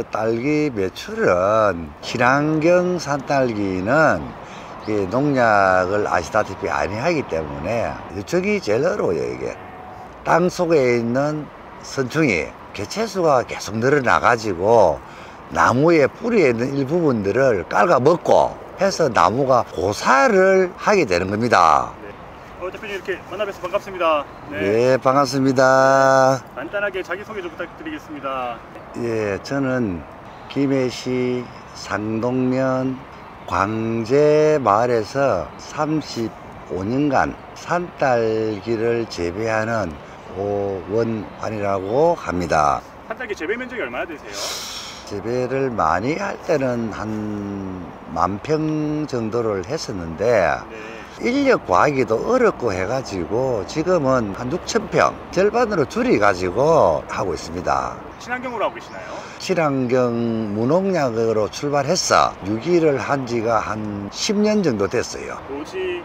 딸기 매출은 친환경 산딸기는 농약을 아시다시피 많이 하기 때문에 유척이 제일 어려워요. 이게 땅 속에 있는 선충이 개체수가 계속 늘어나가지고 나무의 뿌리에 있는 일부분들을 깔아 먹고 해서 나무가 고사를 하게 되는 겁니다. 대표님 이렇게 만나뵈서 반갑습니다. 네, 반갑습니다. 간단하게 자기소개 좀 부탁드리겠습니다. 예, 저는 김해시 상동면 광제마을에서 35년간 산딸기를 재배하는 오원환이라고 합니다. 산딸기 재배 면적이 얼마나 되세요? 재배를 많이 할 때는 한 10,000평 정도를 했었는데 인력 구하기도 어렵고 해가지고 지금은 한 6,000평 절반으로 줄여가지고 하고 있습니다. 친환경으로 하고 계시나요? 친환경 무농약으로 출발해서 유기를 한 지가 한 10년 정도 됐어요. 노지,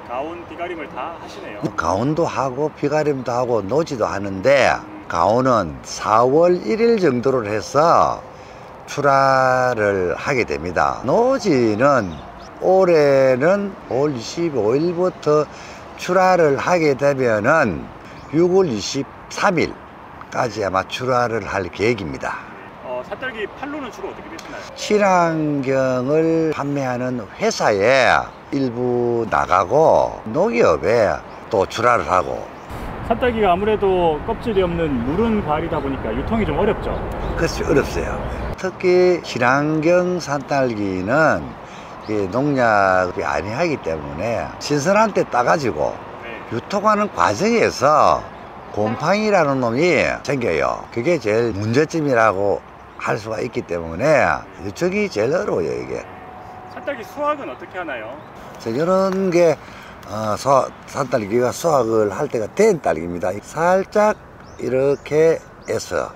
가온, 비가림을 다 하시네요. 가온도 하고 비가림도 하고 노지도 하는데 가온은 4월 1일 정도를 해서 출하를 하게 됩니다. 노지는 올해는 5월 25일부터 출하를 하게 되면은 6월 23일까지 아마 출하를 할 계획입니다. 산딸기 판로는 주로 어떻게 되시나요? 친환경을 판매하는 회사에 일부 나가고 농협에 또 출하를 하고. 산딸기가 아무래도 껍질이 없는 무른 과일이다 보니까 유통이 좀 어렵죠? 그렇지, 어렵어요. 특히 친환경 산딸기는 농약이 많이 하기 때문에 신선한 때 따가지고 유통하는 과정에서 곰팡이라는 놈이 생겨요. 그게 제일 문제점이라고 할 수가 있기 때문에 유통이 제일 어려워요. 이게 산딸기 수확은 어떻게 하나요? 이런 게 산딸기가 수확을 할 때가 된 딸기입니다. 살짝 이렇게 해서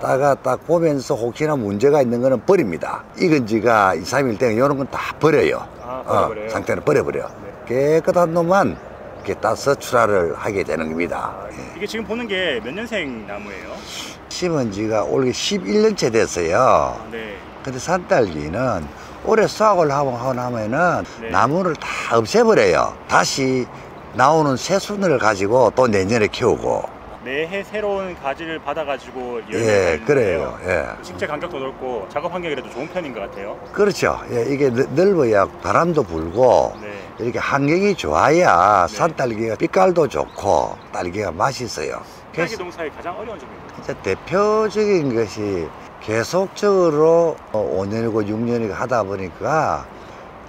따가 딱 보면서 혹시나 문제가 있는 거는 버립니다. 익은 지가 2, 3일 되면 이런 건 다 버려요. 버려버려요? 상태는 버려버려. 깨끗한 놈만 이렇게 따서 출하를 하게 되는 겁니다. 이게 지금 보는 게 몇 년생 나무예요? 심은 지가 올해 11년째 됐어요. 근데 산딸기는 올해 수확을 하고 나면은 나무를 다 없애버려요. 다시 나오는 새순을 가지고 또 내년에 키우고. 매해 새로운 가지를 받아가지고 예, 그래요. 예. 식재 간격도 넓고 작업 환경이라도 좋은 편인 것 같아요. 그렇죠. 예, 이게 넓어야 바람도 불고 이렇게 환경이 좋아야 산딸기가 빛깔도 좋고 딸기가 맛있어요. 산딸기 농사의 가장 어려운 점이 뭐예요? 대표적인 것이 계속적으로 5년이고 6년이고 하다 보니까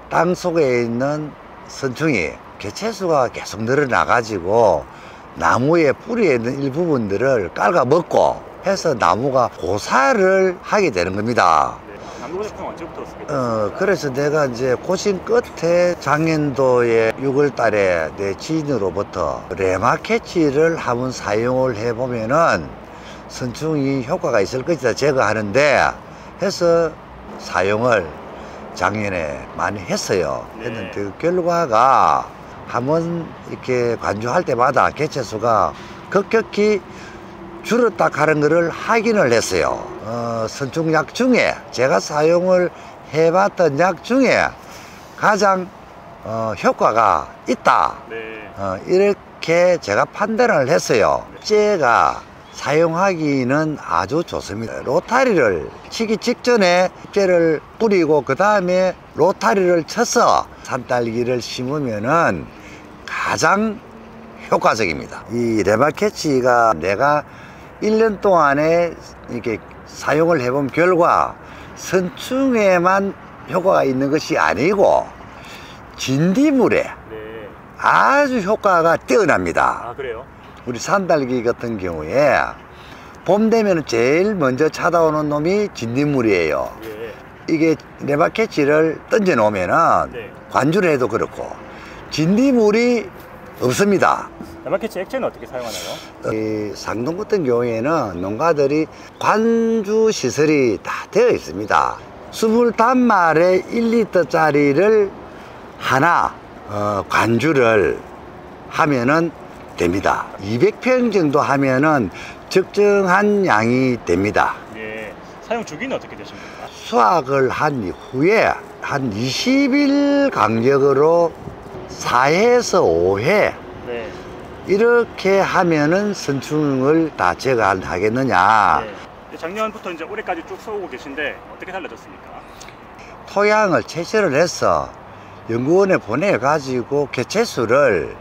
땅 속에 있는 선충이 개체수가 계속 늘어나가지고 나무의 뿌리에 있는 일부분들을 깔아 먹고 해서 나무가 고사를 하게 되는 겁니다. 나무 제품 언제부터 쓰게 그래서 내가 이제 고심 끝에 작년도에 6월 달에 내 지인으로부터 레마캐치를 한번 사용을 해보면은 선충이 효과가 있을 것이다 제거하는데 해서 사용을 작년에 많이 했어요. 했는데 그 결과가 한번 이렇게 관주할 때마다 개체수가 급격히 줄었다 가는 것을 확인을 했어요. 선충약 중에 제가 사용을 해봤던 약 중에 가장 효과가 있다. 이렇게 제가 판단을 했어요. 잎제가 사용하기는 아주 좋습니다. 로타리를 치기 직전에 잎제를 뿌리고 그 다음에 로타리를 쳐서 산딸기를 심으면은 가장 효과적입니다. 이 레마캐치가 내가 1년 동안에 이렇게 사용을 해본 결과 선충에만 효과가 있는 것이 아니고 진딧물에 아주 효과가 뛰어납니다. 그래요? 우리 산딸기 같은 경우에 봄 되면 제일 먼저 찾아오는 놈이 진딧물이에요. 이게 레마캐치를 던져 놓으면은 관주를 해도 그렇고 진딧물이 없습니다. 레마캐치 액체는 어떻게 사용하나요? 이 상동 같은 경우에는 농가들이 관주 시설이 다 되어 있습니다. 25마리에 1리터짜리를 하나 관주를 하면은 됩니다. 200평 정도 하면은 적정한 양이 됩니다. 사용 주기는 어떻게 되십니까? 수확을 한 이후에 한 20일 간격으로 4회에서 5회 네. 이렇게 하면은 선충을 다 제거하겠느냐. 네. 작년부터 이제 올해까지 쭉 써오고 계신데 어떻게 달라졌습니까? 토양을 채취를 해서 연구원에 보내가지고 개체수를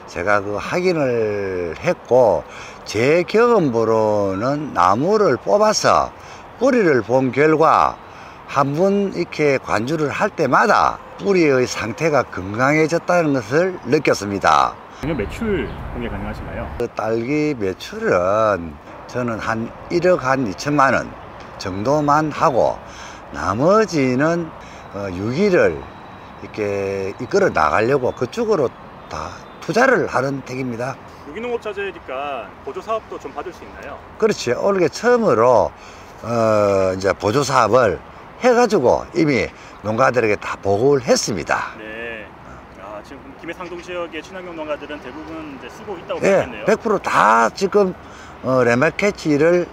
제가 그 확인을 했고, 제 경험으로는 나무를 뽑아서 뿌리를 본 결과 한 번 이렇게 관주를 할 때마다 뿌리의 상태가 건강해졌다는 것을 느꼈습니다. 작년 매출 공개 가능하신가요? 그 딸기 매출은 저는 한 1억 한 2천만 원 정도만 하고, 나머지는 유기를 이렇게 이끌어 나가려고 그쪽으로 다 투자를 하는 택입니다. 유기농업 자재니까 보조 사업도 좀 받을 수 있나요? 그렇지. 올해 처음으로 이제 보조 사업을 해가지고 이미 농가들에게 다 보고를 했습니다. 네. 아, 지금 김해상동 지역의 친환경 농가들은 대부분 이제 쓰고 있다고 예, 보겠네요. 100%다 지금 레마캐치를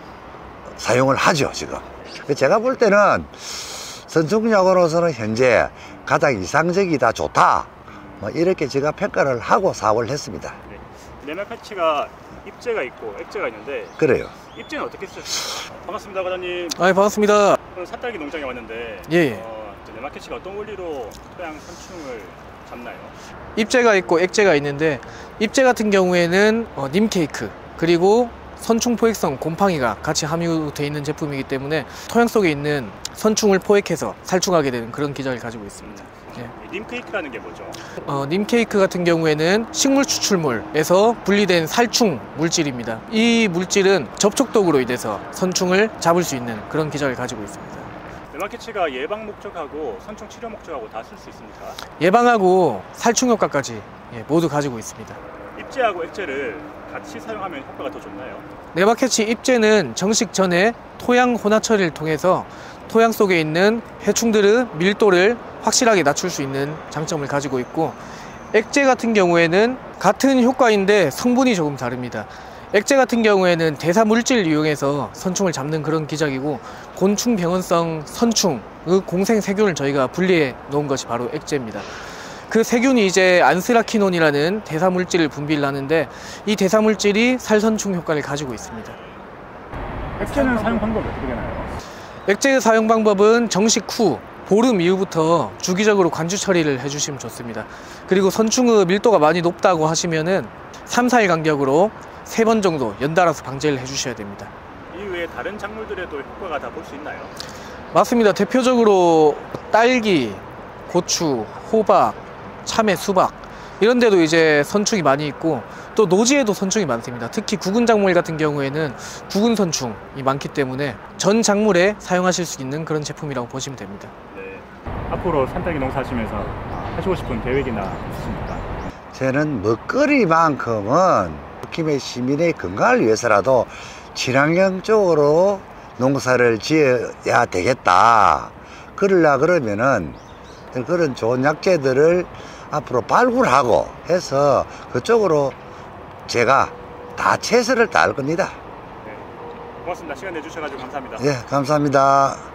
사용을 하죠, 지금. 제가 볼 때는 선충약으로서는 현재 가장 이상적이다, 좋다, 뭐 이렇게 제가 평가를 하고 사업을 했습니다. 네. 레마캐치가 입재가 있고 액재가 있는데 그래요. 입재는 어떻게 쓰셨어요? 반갑습니다, 과장님. 아, 반갑습니다. 오늘 삿딸기 농장에 왔는데 예. 레마캐치가 어떤 원리로 토양 선충을 잡나요? 입재가 있고 액재가 있는데, 입재 같은 경우에는 님케이크 그리고 선충 포획성 곰팡이가 같이 함유되어 있는 제품이기 때문에 토양 속에 있는 선충을 포획해서 살충하게 되는 그런 기전을 가지고 있습니다. 예. 님케이크라는 게 뭐죠? 님케이크 같은 경우에는 식물 추출물에서 분리된 살충 물질입니다. 이 물질은 접촉독으로 인해서 선충을 잡을 수 있는 그런 기전을 가지고 있습니다. 레마캐치가 예방 목적하고 선충 치료 목적하고 다 쓸 수 있습니까? 예방하고 살충 효과까지 모두 가지고 있습니다. 입재하고 액재를 같이 사용하면 효과가 더 좋나요? 레마캐치 입재는 정식 전에 토양 혼합 처리를 통해서 토양 속에 있는 해충들의 밀도를 확실하게 낮출 수 있는 장점을 가지고 있고, 액재 같은 경우에는 같은 효과인데 성분이 조금 다릅니다. 액재 같은 경우에는 대사 물질을 이용해서 선충을 잡는 그런 기작이고, 곤충 병원성 선충의 공생 세균을 저희가 분리해 놓은 것이 바로 액재입니다. 그 세균이 이제 안스라키논이라는 대사 물질을 분비를 하는데, 이 대사 물질이 살선충 효과를 가지고 있습니다. 액재는 사용 방법이 어떻게 되나요? 액재의 사용 방법은 정식 후 보름 이후부터 주기적으로 관주 처리를 해주시면 좋습니다. 그리고 선충의 밀도가 많이 높다고 하시면은 3, 4일 간격으로 3번 정도 연달아서 방제를 해주셔야 됩니다. 이 외에 다른 작물들에도 효과가 다 볼 수 있나요? 맞습니다. 대표적으로 딸기, 고추, 호박, 참외, 수박 이런 데도 이제 선충이 많이 있고, 또 노지에도 선충이 많습니다. 특히 구근 작물 같은 경우에는 구근 선충이 많기 때문에 전 작물에 사용하실 수 있는 그런 제품이라고 보시면 됩니다. 네. 앞으로 산딸기 농사하시면서 하시고 싶은 계획이나 있으십니까? 저는 먹거리만큼은 김해 시민의 건강을 위해서라도 친환경 쪽으로 농사를 지어야 되겠다. 그러면은 그런 좋은 약재들을 앞으로 발굴하고 해서 그쪽으로 제가 다 최선을 다할 겁니다. 네. 고맙습니다. 시간 내주셔가지고 감사합니다. 예, 감사합니다.